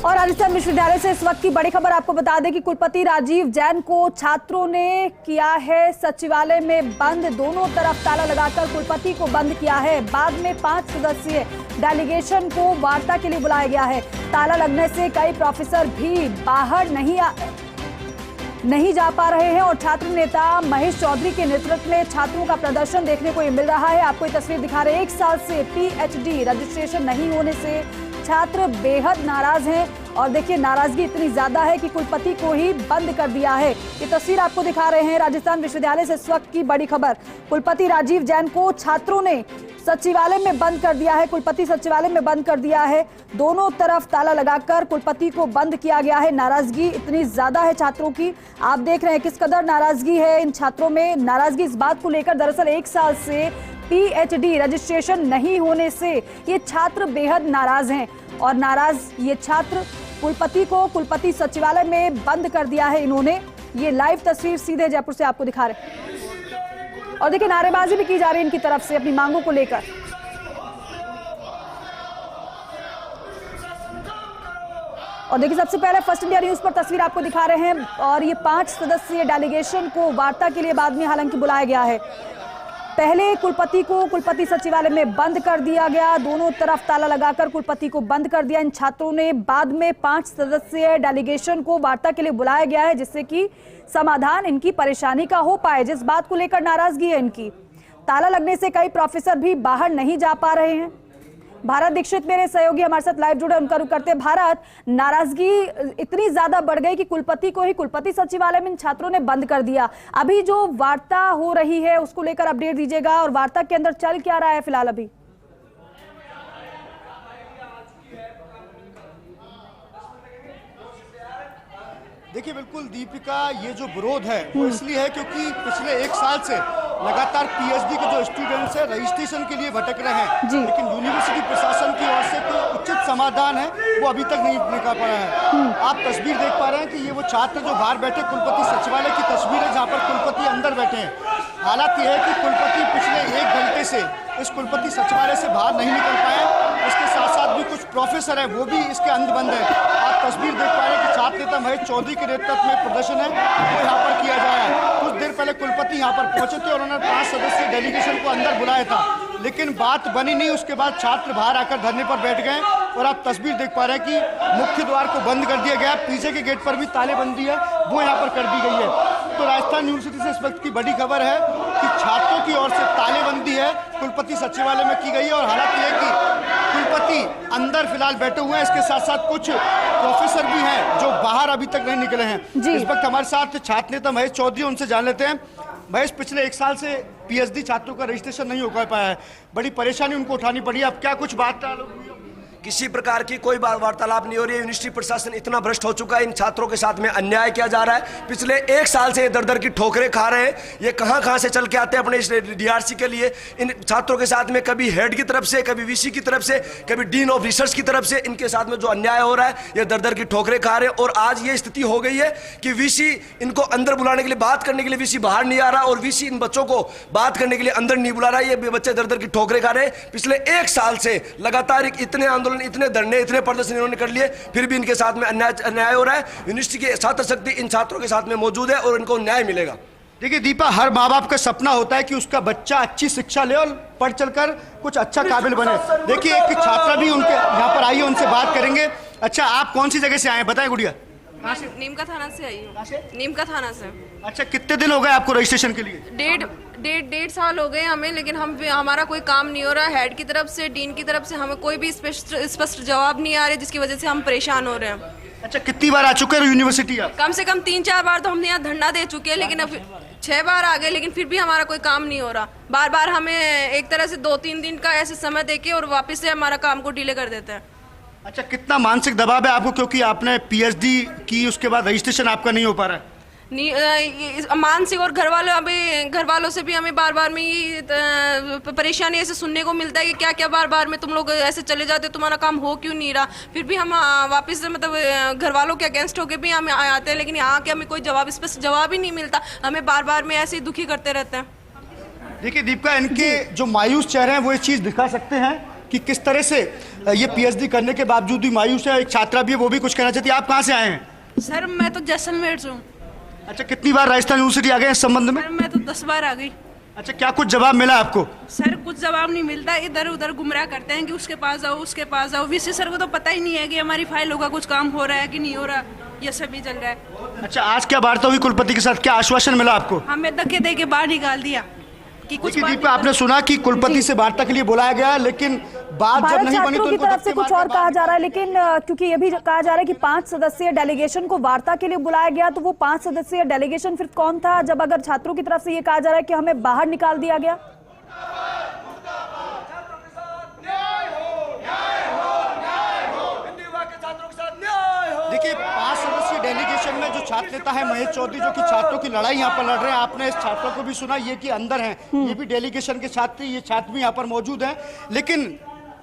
और राजस्थान विश्वविद्यालय से इस वक्त की बड़ी खबर आपको बता दें कि कुलपति राजीव जैन को छात्रों ने किया है सचिवालय में बंद। दोनों तरफ ताला लगाकर कुलपति को बंद किया है। बाद में 5 सदस्यीय डेलीगेशन को वार्ता के लिए बुलाया गया है। ताला लगने से कई प्रोफेसर भी बाहर नहीं जा पा रहे हैं और छात्र नेता महेश चौधरी के नेतृत्व में छात्रों का प्रदर्शन देखने को मिल रहा है। आपको ये तस्वीर दिखा रहे हैं। 1 साल से PhD रजिस्ट्रेशन नहीं होने से छात्र बेहद नाराज हैं और देखिए नाराजगी इतनी ज्यादा है कि कुलपति को ही बंद कर दिया है। ये तस्वीर आपको दिखा रहे हैं राजस्थान विश्वविद्यालय से इस वक्त की बड़ी खबर। कुलपति राजीव जैन को छात्रों ने सचिवालय में बंद कर दिया है। कुलपति सचिवालय में बंद कर दिया है। दोनों तरफ ताला लगाकर कुलपति को बंद किया गया है। नाराजगी इतनी ज्यादा है छात्रों की, आप देख रहे हैं किस कदर नाराजगी है इन छात्रों में। नाराजगी इस बात को लेकर दरअसल 1 साल से PhD रजिस्ट्रेशन नहीं होने से ये छात्र बेहद नाराज हैं और नाराज ये छात्र कुलपति सचिवालय में बंद कर दिया है इन्होंने। ये लाइव तस्वीर सीधे जयपुर से आपको दिखा रहे हैं और देखिए नारेबाजी भी की जा रही है इनकी तरफ से अपनी मांगों को लेकर। और देखिए सबसे पहले फर्स्ट इंडिया न्यूज पर तस्वीर आपको दिखा रहे हैं और ये 5 सदस्यीय डेलीगेशन को वार्ता के लिए बाद में हालांकि बुलाया गया है। पहले कुलपति को कुलपति सचिवालय में बंद कर दिया गया। दोनों तरफ ताला लगाकर कुलपति को बंद कर दिया इन छात्रों ने। बाद में 5 सदस्यीय डेलीगेशन को वार्ता के लिए बुलाया गया है जिससे कि समाधान इनकी परेशानी का हो पाए, जिस बात को लेकर नाराजगी है इनकी। ताला लगने से कई प्रोफेसर भी बाहर नहीं जा पा रहे हैं। भारत दीक्षित मेरे सहयोगी हमारे साथ लाइव जुड़े, उनका रुख करते। भारत, नाराजगी इतनी ज्यादा बढ़ गई कि कुलपति को ही कुलपति सचिवालय में इन छात्रों ने बंद कर दिया। अभी जो वार्ता हो रही है उसको लेकर अपडेट दीजिएगा और वार्ता के अंदर चल क्या रहा है फिलहाल अभी? देखिए बिल्कुल दीपिका, ये जो विरोध है वो इसलिए है क्योंकि पिछले 1 साल से लगातार PhD के जो स्टूडेंट्स हैं रजिस्ट्रेशन के लिए भटक रहे हैं, लेकिन यूनिवर्सिटी प्रशासन की ओर से कोई उचित समाधान है वो अभी तक नहीं निकाल पा रहा है। आप तस्वीर देख पा रहे हैं कि ये वो छात्र जो बाहर बैठे कुलपति सचिवालय की तस्वीर है जहाँ पर कुलपति अंदर बैठे हैं। हालात ये है कि कुलपति पिछले 1 घंटे से इस कुलपति सचिवालय से बाहर नहीं निकल पाए। इसके साथ साथ भी कुछ प्रोफेसर है वो भी इसके अंदर बंद है। आप तस्वीर देख पा रहे हैं कि छात्र नेता महेश चौधरी के नेतृत्व में प्रदर्शन है वो यहाँ पर किया जा रहा है। कुछ देर पहले कुलपति यहाँ पर पहुंचे थे और उन्होंने 5 सदस्यीय डेलीगेशन को अंदर बुलाया था, लेकिन बात बनी नहीं। उसके बाद छात्र बाहर आकर धरने पर बैठ गए और आप तस्वीर देख पा रहे हैं कि मुख्य द्वार को बंद कर दिया गया। पीछे के गेट पर भी तालेबंदी है वो यहाँ पर कर दी गई है। तो राजस्थान यूनिवर्सिटी से इस वक्त की बड़ी खबर है कि छात्रों की ओर से तालेबंदी है कुलपति सचिवालय में की गई है और हालात ये है कि कुलपति अंदर फिलहाल बैठे हुए हैं। इसके साथ साथ कुछ प्रोफेसर भी हैं जो बाहर अभी तक नहीं निकले हैं। इस वक्त हमारे साथ छात्र नेता महेश चौधरी, उनसे जान लेते हैं। महेश, पिछले 1 साल से PhD छात्रों का रजिस्ट्रेशन नहीं हो पाया है, बड़ी परेशानी उनको उठानी पड़ी है, अब क्या कुछ बात? किसी प्रकार की कोई वार्तालाप नहीं हो रही है। यूनिवर्सिटी प्रशासन इतना भ्रष्ट हो चुका है, इन छात्रों के साथ में अन्याय किया जा रहा है। पिछले 1 साल से ये दर दर की ठोकरें खा रहे हैं। ये कहां से चल के आते हैं अपने इस DRC के लिए। इन छात्रों के साथ में कभी हेड की तरफ से, कभी VC की तरफ से, कभी डीन ऑफ रिसर्च की तरफ से इनके साथ में जो अन्याय हो रहा है, ये दर दर की ठोकरें खा रहे हैं। और आज ये स्थिति हो गई है कि VC इनको अंदर बुलाने के लिए, बात करने के लिए VC बाहर नहीं आ रहा और VC इन बच्चों को बात करने के लिए अंदर नहीं बुला रहा है। ये बच्चे दर दर की ठोकरें खा रहे हैं। पिछले 1 साल से लगातार इतने आंदोलन, इतने धरने, इतने प्रदर्शन इन्होंने कर लिए, फिर भी इनके साथ में अन्याय हो रहा है। यूनिवर्सिटी की छात्र शक्ति इन छात्रों के साथ में मौजूद है और इनको न्याय मिलेगा। देखिए दीपा, हर माँ बाप का सपना होता है कि उसका बच्चा अच्छी शिक्षा ले और पढ़ चलकर कुछ अच्छा काबिल बने। देखिए एक छात्रा भी उनके यहाँ पर आई है, उनसे बात करेंगे। अच्छा, आप कौन सी जगह से आए हैं बताएं गुड़िया? नीमका थाना से आई हूँ। नीमका थाना से। अच्छा, कितने दिन हो गए आपको रजिस्ट्रेशन के लिए? डेढ़ साल हो गए हमें, लेकिन हमारा कोई काम नहीं हो रहा। हेड की तरफ से, डीन की तरफ से हमें कोई भी स्पष्ट जवाब नहीं आ रहे, जिसकी वजह से हम परेशान हो रहे हैं। अच्छा, कितनी बार आ चुके हैं यूनिवर्सिटी आप? कम से कम 3-4 बार तो हमने यहाँ धरना दे चुके हैं, लेकिन अब 6 बार आ गए, लेकिन फिर भी हमारा कोई काम नहीं हो रहा। बार बार हमें एक तरह से 2-3 दिन का ऐसे समय देके और वापस से हमारा काम को डिले कर देते हैं। अच्छा, कितना मानसिक दबाव है आपको क्योंकि आपने PhD की, उसके बाद रजिस्ट्रेशन आपका नहीं हो पा रहा है? मानसिक और घर वालों से भी हमें बार बार में ये परेशानी ऐसे सुनने को मिलता है कि क्या बार बार में तुम लोग ऐसे चले जाते हो, तुम्हारा काम हो क्यों नहीं रहा। फिर भी हम वापस से मतलब घर वालों के अगेंस्ट होके भी हम आते हैं, लेकिन यहाँ के हमें कोई स्पष्ट जवाब ही नहीं मिलता। हमें बार बार में ऐसे ही दुखी करते रहते हैं। देखिए दीपिका, इनके जो मायूस चेहरे हैं वो ये चीज़ दिखा सकते हैं कि किस तरह से ये पीएचडी करने के बावजूद भी मायूस है। एक छात्रा भी है, वो भी कुछ कहना चाहती है। आप कहाँ से आए हैं? सर मैं तो जैसलमेर से हूँ। अच्छा, कितनी बार राजस्थान यूनिवर्सिटी आ गए इस संबंध में? सर मैं तो 10 बार आ गई। अच्छा, क्या कुछ जवाब मिला आपको? सर कुछ जवाब नहीं मिलता, इधर उधर गुमराह करते हैं कि उसके पास जाओ उसके पास जाओ। वीसी सर को तो पता ही नहीं है कि हमारी फाइलों का कुछ काम हो रहा है कि नहीं हो रहा, ये सब ही चल रहा है। अच्छा, आज क्या वार्ता हुई कुलपति के साथ, क्या आश्वासन मिला आपको? हमें धक्के दे के बाहर निकाल दिया कि कुछ देखिए दीपा, आपने सुना कि कुलपति से वार्ता के लिए बुलाया गया, लेकिन बात जब भारत नहीं बनी छात्रों तो की उनको तरफ से धक्के कुछ मार और के कहा बाहर जा रहा है, लेकिन क्योंकि ये भी कहा जा रहा है कि 5 सदस्यीय डेलीगेशन को वार्ता के लिए बुलाया गया, तो वो 5 सदस्यीय डेलीगेशन फिर कौन था, जब अगर छात्रों की तरफ से ये कहा जा रहा है कि हमें बाहर निकाल दिया गया? देखिए, 5 सदस्यीय डेलीगेशन में जो छात्र नेता है महेश चौधरी, जो कि छात्रों की लड़ाई यहाँ पर लड़ रहे हैं, आपने इस छात्रों को भी सुना, ये कि अंदर हैं, ये भी डेलीगेशन के छात्र, ये छात्र भी यहाँ पर मौजूद हैं। लेकिन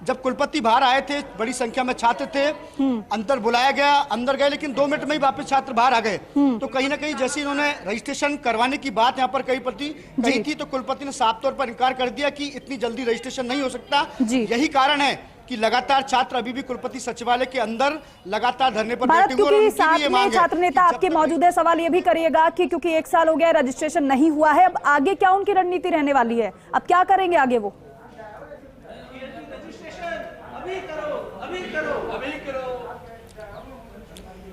जब कुलपति बाहर आए थे, बड़ी संख्या में छात्र थे, अंदर बुलाया गया, अंदर गए, लेकिन 2 मिनट में ही वापस छात्र बाहर आ गए। तो कहीं ना कहीं जैसे इन्होंने रजिस्ट्रेशन करवाने की बात यहाँ पर कही थी, तो कुलपति ने साफ तौर पर इनकार कर दिया कि इतनी जल्दी रजिस्ट्रेशन नहीं हो सकता। यही कारण है कि लगातार छात्र अभी भी कुलपति सचिवालय के अंदर लगातार धरने पर बैठे हुए हैं। क्योंकि साथ में छात्र नेता आपके मौजूद है, सवाल ये भी करिएगा कि क्योंकि 1 साल हो गया रजिस्ट्रेशन नहीं हुआ है, अब आगे क्या उनकी रणनीति रहने वाली है, अब क्या करेंगे आगे वो?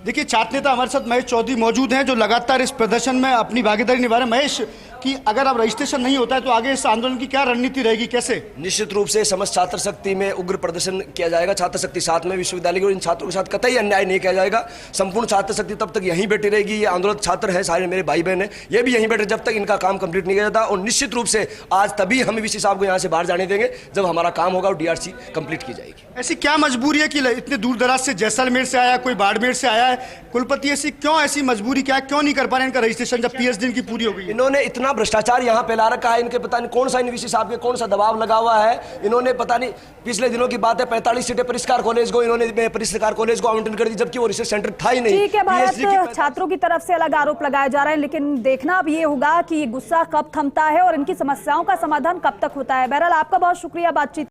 देखिए, छात्र नेता हमारे साथ महेश चौधरी मौजूद हैं, जो लगातार इस प्रदर्शन में अपनी भागीदारी निभा रहे हैं। महेश, कि अगर अब रजिस्ट्रेशन नहीं होता है तो आगे इस आंदोलन की क्या रणनीति रहेगी, कैसे? निश्चित रूप से समस्त छात्र शक्ति में उग्र प्रदर्शन किया जाएगा। छात्र शक्ति साथ में विश्वविद्यालय के, इन छात्रों के साथ कतई अन्याय नहीं किया जाएगा। संपूर्ण छात्र शक्ति तब तक यहीं बैठी रहेगी। ये आंदोलन छात्र हैं, सारे मेरे भाई बहन हैं, ये भी यहीं बैठे जब तक इनका काम कंप्लीट नहीं किया जाता। और निश्चित रूप से आज तभी हम वीसी साहब को यहाँ से बाहर जाने देंगे जब हमारा काम होगा और डीआरसी कंप्लीट की जाएगी। ऐसी क्या मजबूरी है कि इतने दूर दराज से, जैसलमेर से आया, कोई बाड़मेर से आया है, कुलपति ऐसी क्यों, ऐसी मजबूरी क्या, क्यों नहीं कर पा रहे इनका रजिस्ट्रेशन जब पीएचडी की पूरी हो गई? इन्होंने इतना भ्रष्टाचार यहाँ फैला रखा है, इनके पता नहीं कौन सा वीसी साहब के कौन सा दबाव लगा हुआ है। इन्होंने पता नहीं, पिछले दिनों की बात है, 45 सीटें परिष्कार कॉलेज को इन्होंने परिष्कार कॉलेज को आवंटन कर दी, जबकि वो रिसर्च सेंटर था ही नहीं। ठीक है, भारत छात्रों की तरफ से अलग आरोप लगाए जा रहे हैं, लेकिन देखना अब ये होगा कि ये गुस्सा कब थमता है और इनकी समस्याओं का समाधान कब तक होता है। बहरहाल आपका बहुत शुक्रिया बातचीत